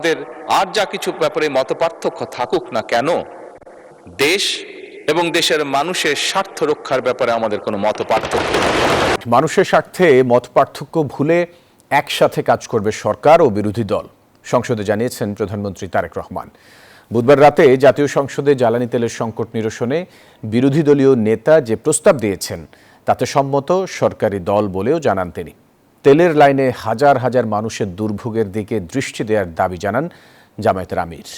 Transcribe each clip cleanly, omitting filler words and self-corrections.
আমাদের আর যা কিছু ব্যাপারে মতপার্থক্য থাকুক না কেন, দেশ এবং দেশের মানুষের স্বার্থ রক্ষার ব্যাপারে আমাদের কোনো মতপার্থক্য নেই। মানুষের স্বার্থে মতপার্থক্য ভুলে একসাথে কাজ করবে সরকার ও বিরোধী দল, সংসদে জানিয়েছেন প্রধানমন্ত্রী তারেক রহমান। বুধবার রাতে জাতীয় সংসদে জ্বালানি তেলের সংকট নিরসনে বিরোধী দলীয় নেতা যে প্রস্তাব দিয়েছেন তাতে সম্মত সরকারি দল বলেও জানান তিনি। তেলের লাইনে হাজার হাজার মানুষের দুর্ভোগের দিকে দৃষ্টি দেওয়ার দাবি জানান জামায়াতের আমির।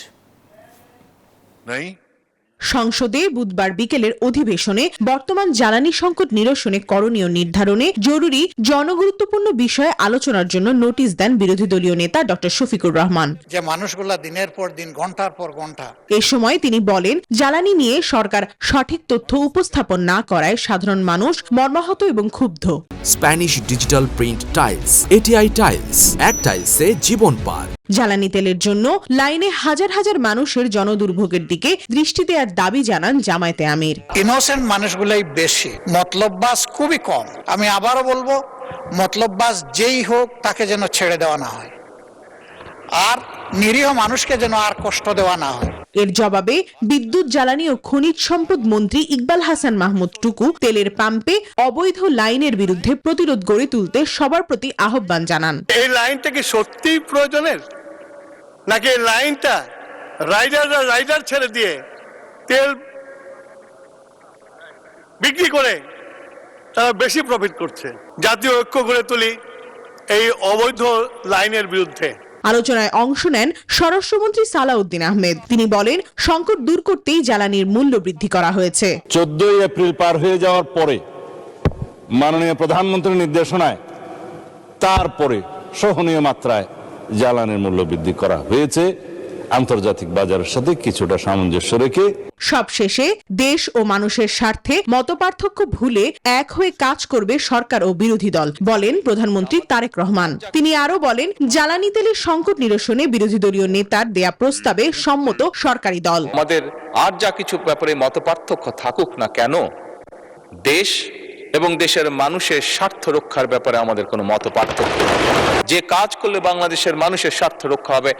সংসদে বুধবার বিকেলের অধিবেশনে বর্তমান জ্বালানি সংকট নিরসনে করণীয় নির্ধারণে জরুরি জনগুরুত্বপূর্ণ বিষয়ে আলোচনার জন্য নোটিশ দেন বিরোধী দলীয় নেতা ডক্টর শফিকুর রহমান। যে মানুষগুলা দিনের পর দিন ঘন্টার পর ঘন্টা, এ সময় তিনি বলেন, জ্বালানি নিয়ে সরকার সঠিক তথ্য উপস্থাপন না করায় সাধারণ মানুষ মর্মাহত এবং ক্ষুব্ধ। Spanish digital print tiles, ATI tiles, এক টাইলসে জীবন পার। জ্বালানি তেলের জন্য লাইনে হাজার হাজার মানুষের জনদুর্ভোগের দিকে দৃষ্টি দেওয়ার দাবি জানান জামায়াতে আমির। ইনোসেন্ট মানুষগুলাই বেশি, মতলববাজ খুবই কম। আমি আবারও বলবো, মতলববাজ যেই হোক তাকে যেন ছেড়ে দেওয়া না হয়, আর নিরীহ মানুষকে যেন আর কষ্ট দেওয়া না হয়। এর জবাবে বিদ্যুৎ, জ্বালানি ও খনিজ সম্পদ মন্ত্রী ইকবাল হাসান মাহমুদ টুকু তেলের পাম্পে অবৈধ লাইনের বিরুদ্ধে প্রতিরোধ গড়ে তুলতে সবার প্রতি আহ্বান জানান। এই লাইনটা কি সত্যিই প্রয়োজনের, নাকি এই লাইনটা রাইডার ছেড়ে দিয়ে তেল বিক্রি করে তারা বেশি প্রফিট করছে? জাতীয় ঐক্য গড়ে তুলি এই অবৈধ লাইনের বিরুদ্ধে। আলোচনায় অংশ নেন স্বরাষ্ট্রমন্ত্রী সালাউদ্দিন আহমেদ। তিনি বলেন, সংকট দূর করতেই জ্বালানির মূল্য বৃদ্ধি করা হয়েছে। 14 এপ্রিল পার হয়ে যাওয়ার পরে মাননীয় প্রধানমন্ত্রীর নির্দেশনায় তারপরে সহনীয় মাত্রায় জ্বালানির মূল্য বৃদ্ধি করা হয়েছে, আন্তর্জাতিক বাজারের সাথে কিছুটা সামঞ্জস্য রেখে। সবশেষে দেশ ও মানুষের স্বার্থে মতপার্থক্য ভুলে এক হয়ে কাজ করবে সরকার ও বিরোধী দল, বলেন প্রধানমন্ত্রী তারেক রহমান। তিনি আরো বলেন, জ্বালানি তেলের সংকট নিরসনে বিরোধী দলীয় নেতার দেয়া প্রস্তাবে সম্মত সরকারি দল। আমাদের আর যা কিছু ব্যাপারে মতপার্থক্য থাকুক না কেন, দেশ এবং দেশের মানুষের স্বার্থ রক্ষার ব্যাপারে আমাদের কোনো মতপার্থক্য নেই। যে কাজ করলে বাংলাদেশের মানুষের স্বার্থ রক্ষা হবে,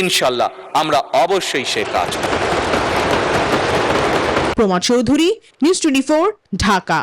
ইনশাআল্লাহ আমরা অবশ্যই সে কাজ করব। প্রমা চৌধুরী, নিউজ 24, ঢাকা।